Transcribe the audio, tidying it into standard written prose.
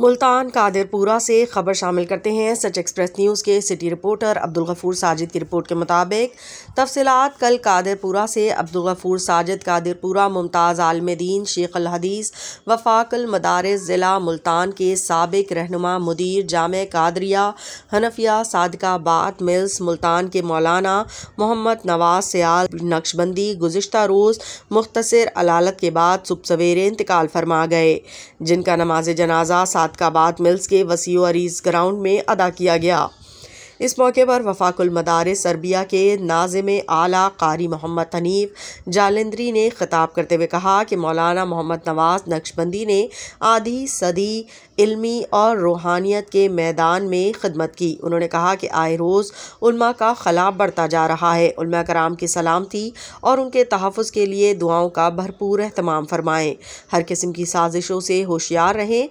मुल्तान कादिरपुरा से खबर शामिल करते हैं। सच एक्सप्रेस न्यूज़ के सिटी रिपोर्टर अब्दुल गफूर साजिद की रिपोर्ट के मुताबिक तफसीलात कल कादिरपुरा से अब्दुल गफूर साजिद कादिरपुरा मुमताज़ आलमदीन शेख अल हदीस वफाकुल मदारिस ज़िला मुल्तान के साबिक रहनुमा मुदीर जामे कादरिया हनफिया सादिकाबाद मिल्स मुल्तान के मौलाना मोहम्मद नवाज सयाल नक्शबंदी गुज़िश्ता रोज़ मुख्तसर अलालत के बाद सुबह सवेरे इंतकाल फरमा गए, जिनका नमाज जनाजा सादिकाबाद मिल्स के वसीओ अरीज ग्राउंड में अदा किया गया। इस मौके पर वफाकुल मदारिस सरबिया के नाज़िम आला कारी मोहम्मद हनीफ जालंधरी ने खिताब करते हुए कहा कि मौलाना मोहम्मद नवाज नक्शबंदी ने आधी सदी इल्मी और रूहानियत के मैदान में खिदमत की। उन्होंने कहा कि आए रोज़ उल्मा का खला बढ़ता जा रहा है। उल्मा कराम की सलामती और उनके तहफ़्फ़ुज़ के लिए दुआओं का भरपूर एहतमाम फरमाएँ। हर किस्म की साजिशों से होशियार रहें।